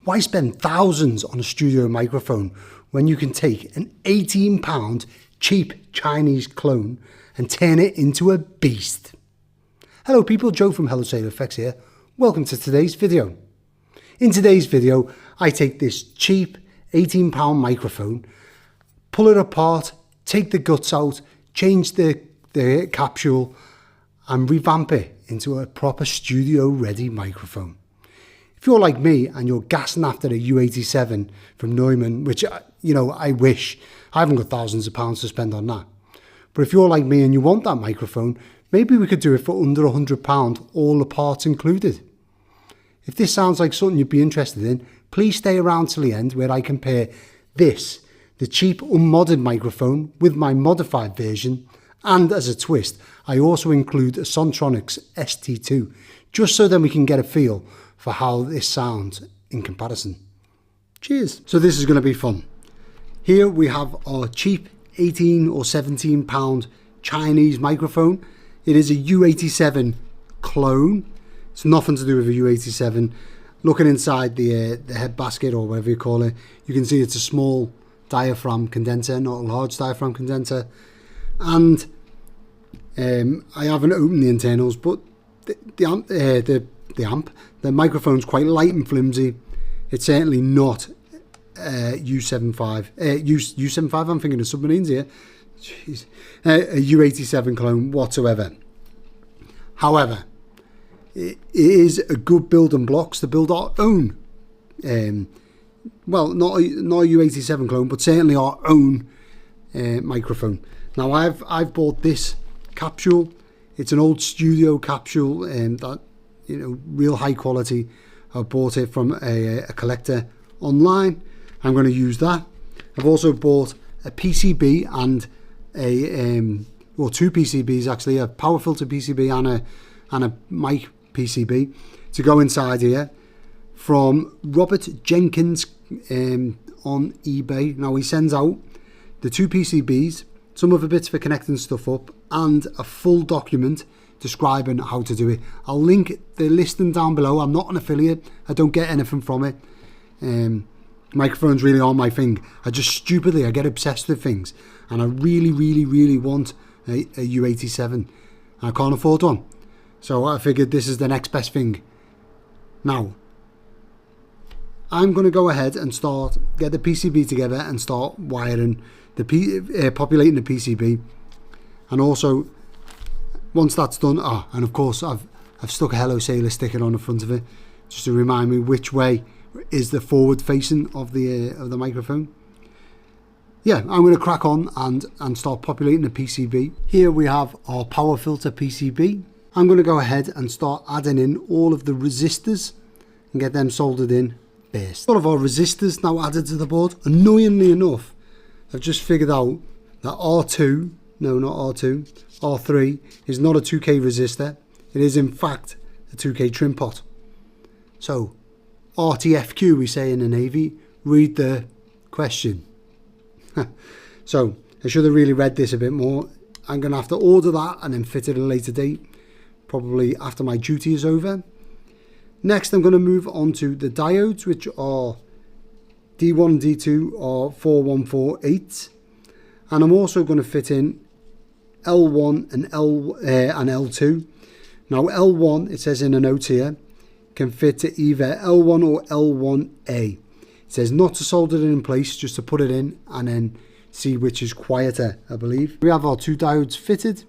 Why spend thousands on a studio microphone when you can take an £18 cheap Chinese clone and turn it into a beast? Hello people, Joe from Hello Sailor Effects here. Welcome to today's video. In today's video, I take this cheap £18 microphone, pull it apart, take the guts out, change the capsule and revamp it into a proper studio ready microphone. If you're like me and you're gassing after a U87 from Neumann, which, I wish, I haven't got thousands of pounds to spend on that. But if you're like me and you want that microphone, maybe we could do it for under £100, all the parts included. If this sounds like something you'd be interested in, please stay around till the end where I compare this, the cheap unmodded microphone, with my modified version, and as a twist, I also include a Sontronics STC-2, just so then we can get a feel for how this sounds in comparison. Cheers! So this is going to be fun. Here we have our cheap 18 or 17 pound Chinese microphone. It is a U87 clone. It's nothing to do with a U87. Looking inside the head basket, or whatever you call it, you can see it's a small diaphragm condenser, not a large diaphragm condenser. And I haven't opened the internals, but the microphone's quite light and flimsy. It's certainly not U75. U75, I'm thinking of submarines here. Jeez. A U87 clone whatsoever. However, it is a good building blocks to build our own, well, not a U87 clone, but certainly our own microphone. Now I've bought this capsule. It's an old studio capsule, that, real high quality. I bought it from a collector online. I'm going to use that. I've also bought a PCB and two PCBs actually, a power filter PCB and a mic PCB to go inside here from Robert Jenkins on eBay. Now he sends out the two PCBs, some other bits for connecting stuff up, and a full document describing how to do it. I'll link the listing down below. I'm not an affiliate. I don't get anything from it. Microphones really aren't my thing. I get obsessed with things, and I really want a U87. I can't afford one. So I figured this is the next best thing. Now, I'm going to go ahead and get the PCB together and start wiring, populating the PCB. And also, once that's done, and of course I've stuck a Hello Sailor sticker on the front of it, just to remind me which way is the forward facing of the microphone. Yeah, I'm going to crack on and start populating the PCB. Here we have our power filter PCB. I'm going to go ahead and start adding in all of the resistors and get them soldered in first. All of our resistors now added to the board. Annoyingly enough, I've just figured out that R3 is not a 2K resistor. It is in fact a 2K trim pot. So RTFQ, we say in the Navy, read the question. So I should have really read this a bit more. I'm going to have to order that and then fit it at a later date, probably after my duty is over. Next, I'm going to move on to the diodes, which are D1 and D2 are 4148, and I'm also going to fit in L1 and L2. Now L1, it says in a note here, can fit to either L1 or L1A. It says not to solder it in place, just to put it in and then see which is quieter, I believe. We have our two diodes fitted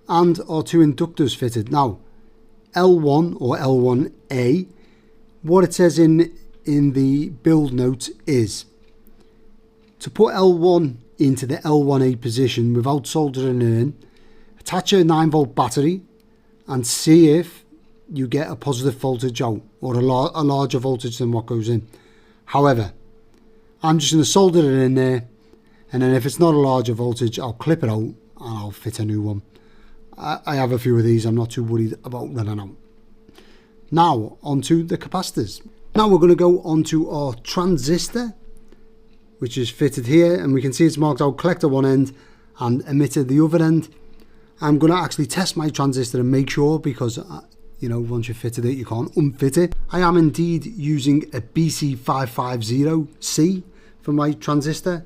and our two inductors fitted. Now L1 or L1A, what it says in the build notes is to put L1 into the L1A position without soldering it in, attach a 9-volt battery and see if you get a positive voltage out, or a larger voltage than what goes in. However, I'm just going to solder it in there, and then if it's not a larger voltage, I'll clip it out and I'll fit a new one. I have a few of these. I'm not too worried about running out. Now onto the capacitors. Now we're going to go onto our transistor, which is fitted here, and we can see it's marked out collector one end and emitter the other end. I'm going to actually test my transistor and make sure, because you know, once you've fitted it, you can't unfit it. I am indeed using a BC550C for my transistor,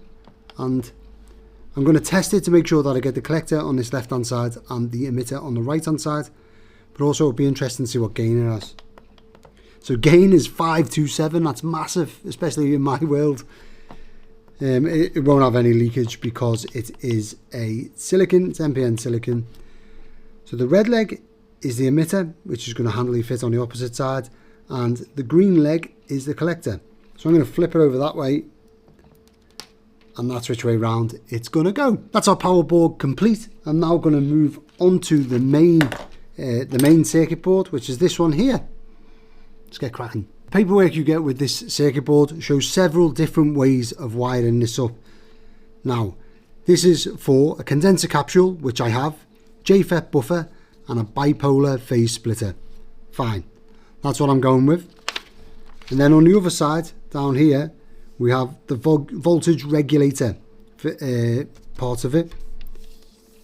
and I'm going to test it to make sure that I get the collector on this left hand side and the emitter on the right hand side, but also it'll be interesting to see what gain it has. So gain is 527, that's massive, especially in my world. It won't have any leakage because it is a silicon, it's NPN silicon. So the red leg is the emitter, which is going to handily fit on the opposite side, and the green leg is the collector. So I'm going to flip it over that way, and that's which way round it's going to go. That's our power board complete. I'm now going to move on to the main circuit board, which is this one here. Let's get cracking. The paperwork you get with this circuit board shows several different ways of wiring this up. Now, this is for a condenser capsule, which I have, JFET buffer, and a bipolar phase splitter. Fine, that's what I'm going with. And then on the other side, down here, we have the voltage regulator part of it,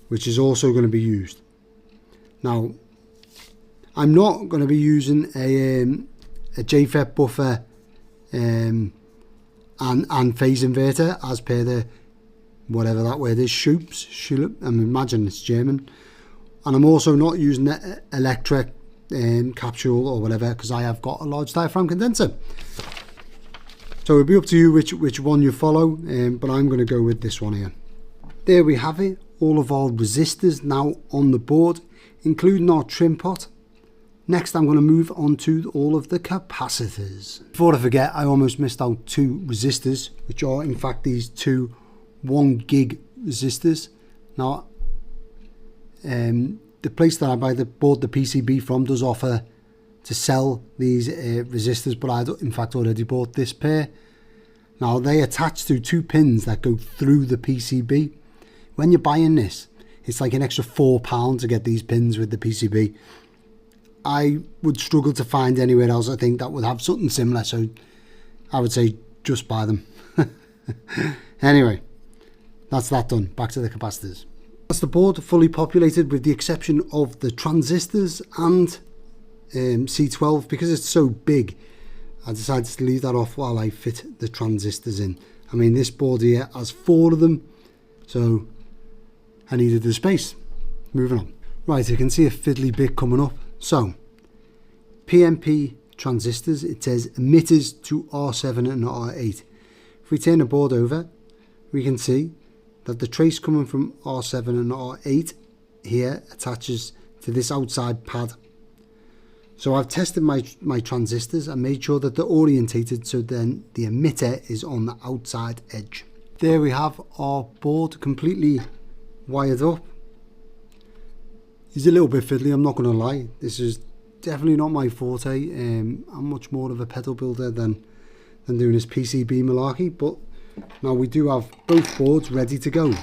which is also going to be used. Now, I'm not going to be using a JFET buffer and phase inverter as per the, whatever that word is, Schulp, I imagine it's German. And I'm also not using the electric capsule or whatever, because I have got a large diaphragm condenser. So it'll be up to you which one you follow, but I'm going to go with this one here. There we have it, all of our resistors now on the board, including our trim pot. Next, I'm going to move on to all of the capacitors. Before I forget, I almost missed out 2 resistors, which are in fact these 2 1 gig resistors. Now, the place that I bought the PCB from does offer to sell these resistors, but I in fact already bought this pair. Now, they attach to 2 pins that go through the PCB. When you're buying this, it's like an extra £4 to get these pins with the PCB. I would struggle to find anywhere else, I think, that would have something similar, so I would say just buy them. Anyway, that's that done. Back to the capacitors. That's the board fully populated, with the exception of the transistors and C12. Because it's so big, I decided to leave that off while I fit the transistors in. I mean, this board here has 4 of them, so I needed the space. Moving on. Right, you can see a fiddly bit coming up. So, PNP transistors, it says emitters to R7 and R8. If we turn the board over, we can see that the trace coming from R7 and R8 here attaches to this outside pad. So I've tested my transistors and made sure that they're orientated so then the emitter is on the outside edge. There we have our board completely wired up. It's a little bit fiddly, I'm not going to lie. This is definitely not my forte. I'm much more of a pedal builder than doing this PCB malarkey, but now we do have both boards ready to go.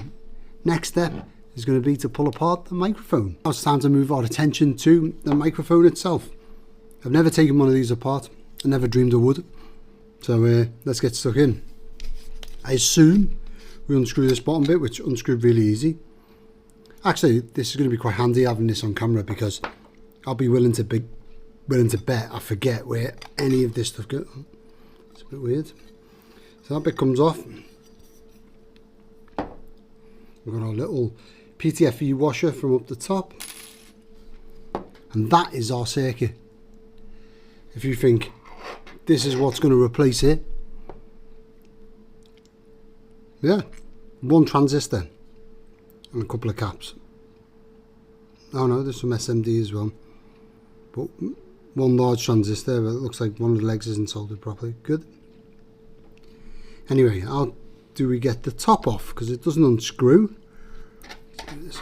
Next step is going to be to pull apart the microphone. Now it's time to move our attention to the microphone itself. I've never taken one of these apart. I never dreamed I would. So let's get stuck in. I assume we unscrew this bottom bit, which unscrewed really easy. Actually, this is going to be quite handy having this on camera, because I'll be willing to bet I forget where any of this stuff goes. It's a bit weird. So that bit comes off. We've got our little PTFE washer from up the top, and that is our circuit. If you think this is what's going to replace it, yeah, 1 transistor and a couple of caps. Oh no, there's some SMD as well, but 1 large transistor, but it looks like one of the legs isn't soldered properly. Good. Anyway, how do we get the top off? Because it doesn't unscrew. Let's do this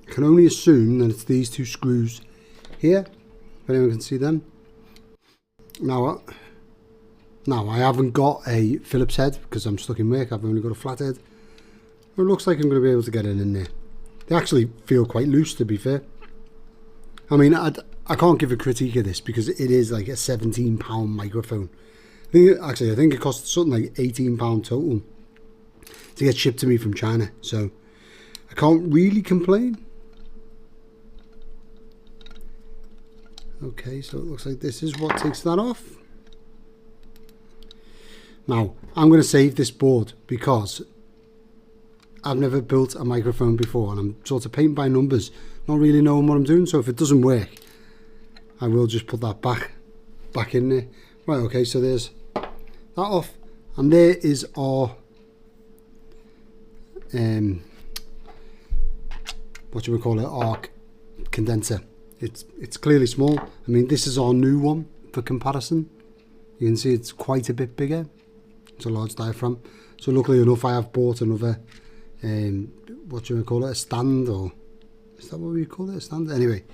I can only assume that it's these 2 screws here, if anyone can see them. Now I haven't got a Phillips head because I'm stuck in work. I've only got a flat head. It looks like I'm going to be able to get it in there. They actually feel quite loose, to be fair. I mean, I can't give a critique of this because it is like a £17 microphone. I think it cost something like £18 total to get shipped to me from China. So I can't really complain. Okay, so it looks like this is what takes that off. Now, I'm going to save this board because I've never built a microphone before and I'm sort of painting by numbers, not really knowing what I'm doing. So if it doesn't work, I will just put that back in there. Right, okay, so there's that off, and there is our what do we call it, our condenser. It's clearly small. I mean, this is our new one for comparison. You can see it's quite a bit bigger. It's a large diaphragm. So luckily enough, I have bought another what do you call it, a stand, or is that what we call it, a stand? Anyway,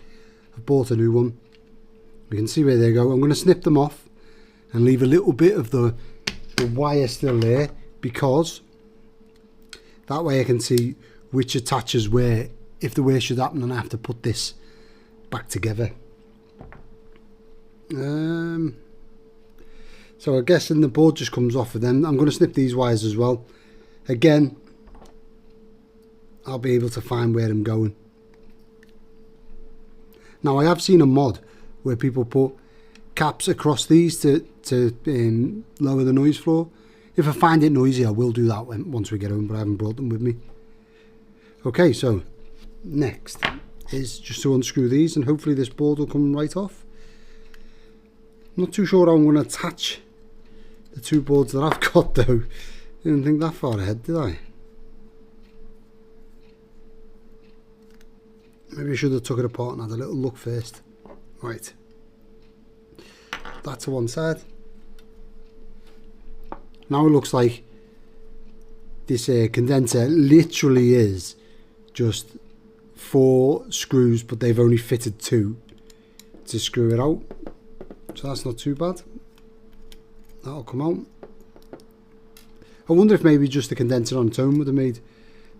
I've bought a new one. We can see where they go. I'm going to snip them off and leave a little bit of the wire still there, because that way I can see which attaches where if the worst should happen and I have to put this back together. So I guess then the board just comes off of them. I'm going to snip these wires as well. Again, I'll be able to find where I'm going. Now, I have seen a mod where people put caps across these to lower the noise floor. If I find it noisy, I will do that once we get home, but I haven't brought them with me. Okay, so next is just to unscrew these, and hopefully this board will come right off. I'm not too sure how I'm going to attach the two boards that I've got though. Didn't think that far ahead, did I? Maybe I should have took it apart and had a little look first. Right, that's to one side. Now it looks like this condenser literally is just 4 screws, but they've only fitted 2 to screw it out. So that's not too bad. That'll come out. I wonder if maybe just the condenser on its own would have made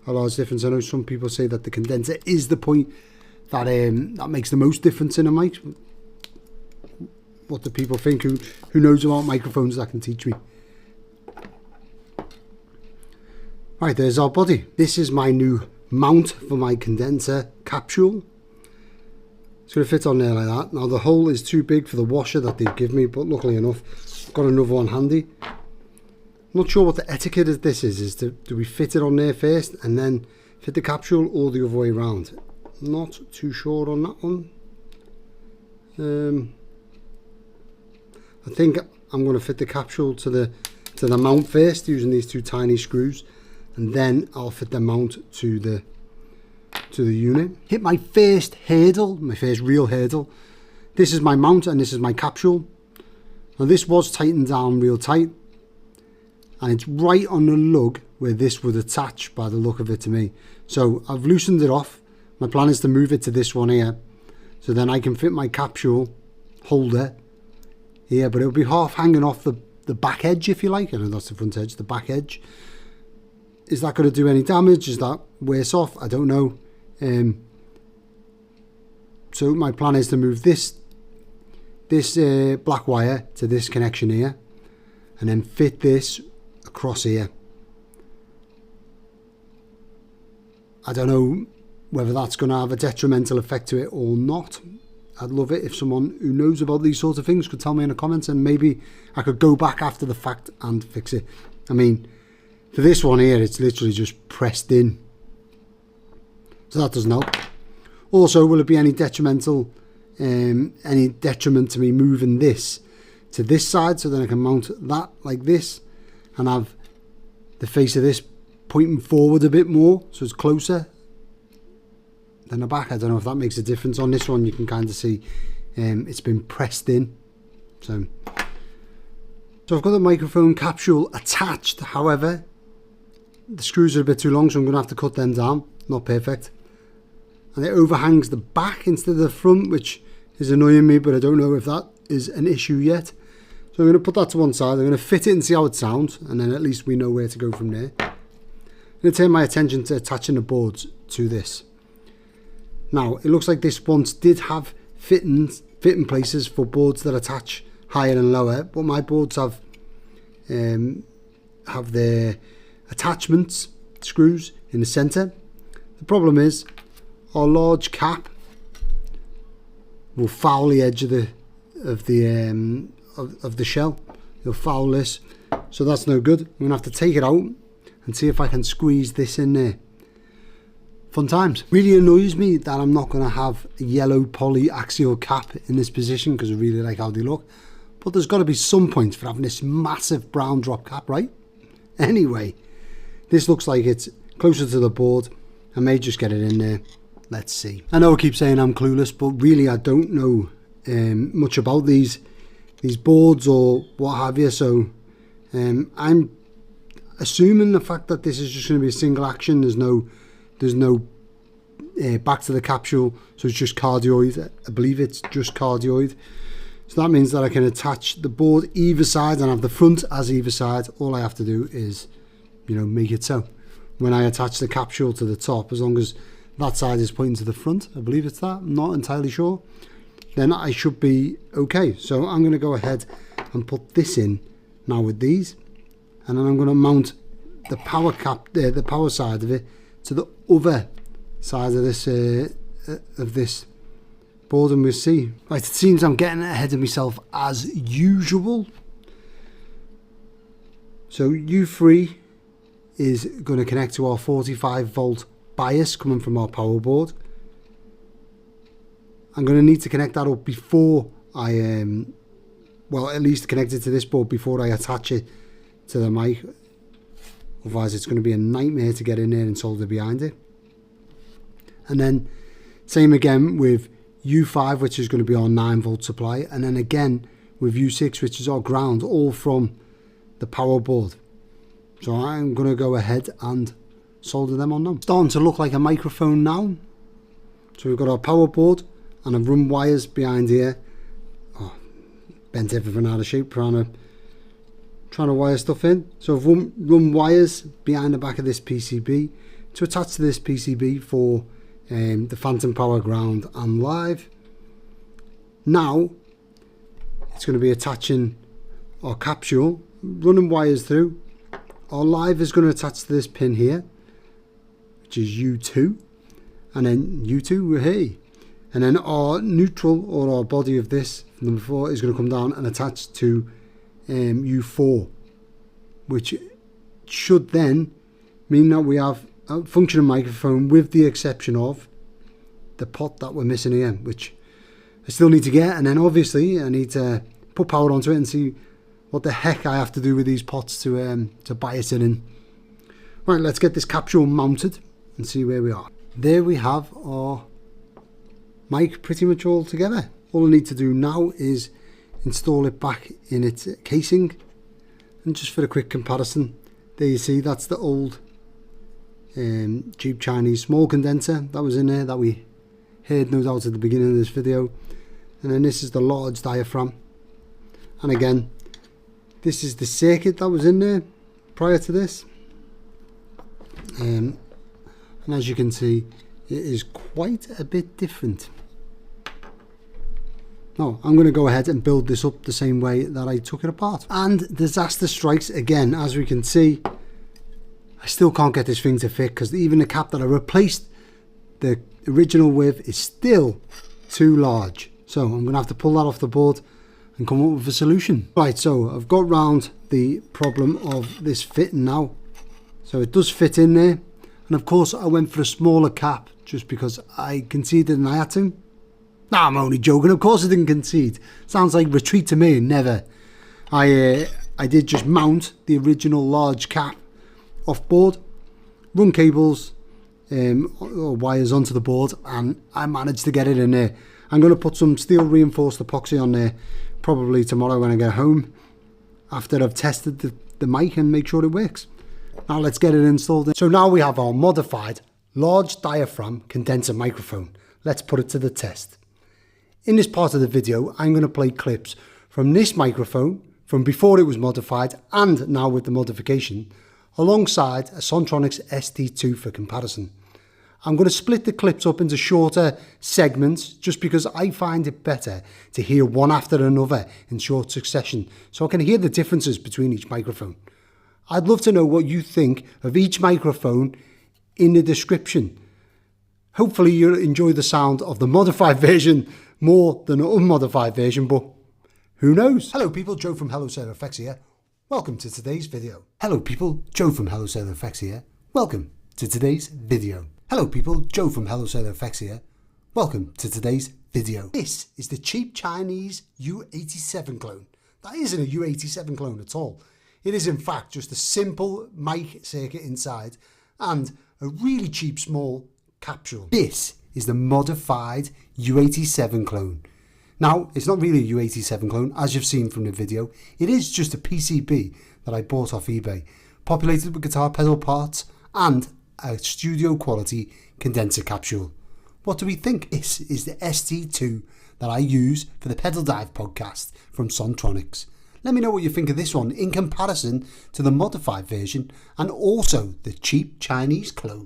a large difference. I know some people say that the condenser is the point that that makes the most difference in a mic. What do people think? Who knows about microphones that can teach me? Right, there's our body. This is my new mount for my condenser capsule. It's going to fit on there like that. Now the hole is too big for the washer that they've given me, but luckily enough, I've got another one handy. I'm not sure what the etiquette of this is do we fit it on there first and then fit the capsule, or the other way around? Not too sure on that one. I think I'm going to fit the capsule to the mount first using these 2 tiny screws, and then I'll fit the mount to the unit. Hit my first hurdle, my first real hurdle. This is my mount and this is my capsule. Now this was tightened down real tight, and it's right on the lug where this would attach by the look of it to me. So I've loosened it off. My plan is to move it to this one here, so then I can fit my capsule holder here, but it'll be half hanging off the back edge, if you like. I know that's the front edge, the back edge. Is that going to do any damage? Is that worse off? I don't know. So my plan is to move this black wire to this connection here, and then fit this across here. I don't know whether that's going to have a detrimental effect to it or not. I'd love it if someone who knows about these sorts of things could tell me in the comments, and maybe I could go back after the fact and fix it. I mean, for this one here, it's literally just pressed in, so that doesn't help. Also, will it be any detriment to me moving this to this side, so then I can mount that like this and have the face of this pointing forward a bit more, so it's closer than the back? I don't know if that makes a difference. On this one you can kind of see it's been pressed in. So I've got the microphone capsule attached. However, the screws are a bit too long, so I'm going to have to cut them down. Not perfect. And it overhangs the back instead of the front, which is annoying me, but I don't know if that is an issue yet. So I'm going to put that to one side. I'm going to fit it and see how it sounds, and then at least we know where to go from there. I'm going to turn my attention to attaching the boards to this. Now, it looks like this once did have fitting places for boards that attach higher and lower, but my boards have their attachments screws in the center. The problem is our large cap will foul the edge of the shell. It'll foul this, so that's no good. I'm gonna have to take it out and see if I can squeeze this in there. Fun times. Really annoys me that I'm not gonna have a yellow poly axial cap in this position because I really like how they look. But there's got to be some point for having this massive brown drop cap, right? Anyway, this looks like it's closer to the board. I may just get it in there. Let's see. I know I keep saying I'm clueless, but really I don't know much about these boards or what have you. So I'm assuming the fact that this is just going to be a single action. There's no back to the capsule, so it's just cardioid. I believe it's just cardioid. So that means that I can attach the board either side and have the front as either side. All I have to do is, you know, make it so. When I attach the capsule to the top, as long as that side is pointing to the front, I believe it's that, I'm not entirely sure, then I should be okay. So I'm going to go ahead and put this in now with these, and then I'm going to mount the power cap, the power side of it, to the other side of this board, and we'll see. Right, it seems I'm getting ahead of myself as usual. So U3 is going to connect to our 45 volt bias coming from our power board. I'm going to need to connect that up before I well, at least connect it to this board before I attach it to the mic. Otherwise it's going to be a nightmare to get in there and solder behind it. And then same again with U5, which is going to be our 9 volt supply, and then again with U6, which is our ground, all from the power board. So I'm going to go ahead and solder them on now. Starting to look like a microphone now. So we've got our power board and I've run wires behind here. Oh, bent everything out of shape trying to wire stuff in. So I've run wires behind the back of this PCB to attach to this PCB for the phantom power, ground and live. Now it's going to be attaching our capsule, running wires through. Our live is going to attach to this pin here, which is U2, and then U2, hey, and then our neutral, or our body of this number 4, is going to come down and attach to U4, which should then mean that we have a functioning microphone, with the exception of the pot that we're missing here, which I still need to get. And then obviously I need to put power onto it and see what the heck I have to do with these pots to bias it in. Right, let's get this capsule mounted and see where we are. There we have our mic pretty much all together. All I need to do now is install it back in its casing, and just for a quick comparison, there you see that's the old cheap Chinese small condenser that was in there that we heard no doubt at the beginning of this video, and then this is the large diaphragm, and again this is the circuit that was in there prior to this, and as you can see it is quite a bit different. Now I'm going to go ahead and build this up the same way that I took it apart, and disaster strikes again. As we can see, I still can't get this thing to fit, because even the cap that I replaced the original with is still too large. So I'm going to have to pull that off the board and come up with a solution. Right, so I've got round the problem of this fitting now. So it does fit in there, and of course I went for a smaller cap just because I conceded and I had to. Nah, I'm only joking, of course I didn't concede. Sounds like retreat to me, never. I did just mount the original large cap off board, run cables or wires onto the board, and I managed to get it in there. I'm going to put some steel reinforced epoxy on there probably tomorrow when I get home, after I've tested the mic and make sure it works. Now let's get it installed. So now we have our modified large diaphragm condenser microphone. Let's put it to the test. In this part of the video I'm going to play clips from this microphone from before it was modified and now with the modification, alongside a Sontronics STC-2 for comparison. I'm going to split the clips up into shorter segments just because I find it better to hear one after another in short succession, so I can hear the differences between each microphone. I'd love to know what you think of each microphone in the description. Hopefully you'll enjoy the sound of the modified version more than an unmodified version, but who knows? Hello people, Joe from Hello Sailor FX here. Welcome to today's video. Hello people, Joe from Hello Sailor FX here. Welcome to today's video. Hello people, Joe from Hello Sailor FX here. Welcome to today's video. This is the cheap Chinese U87 clone. That isn't a U87 clone at all. It is in fact just a simple mic circuit inside and a really cheap small capsule. This is the modified U87 clone. Now, it's not really a U87 clone, as you've seen from the video. It is just a PCB that I bought off eBay, populated with guitar pedal parts and a studio quality condenser capsule. What do we think? This is the ST2 that I use for the Pedal Dive podcast from Sontronics. Let me know what you think of this one in comparison to the modified version and also the cheap Chinese clone.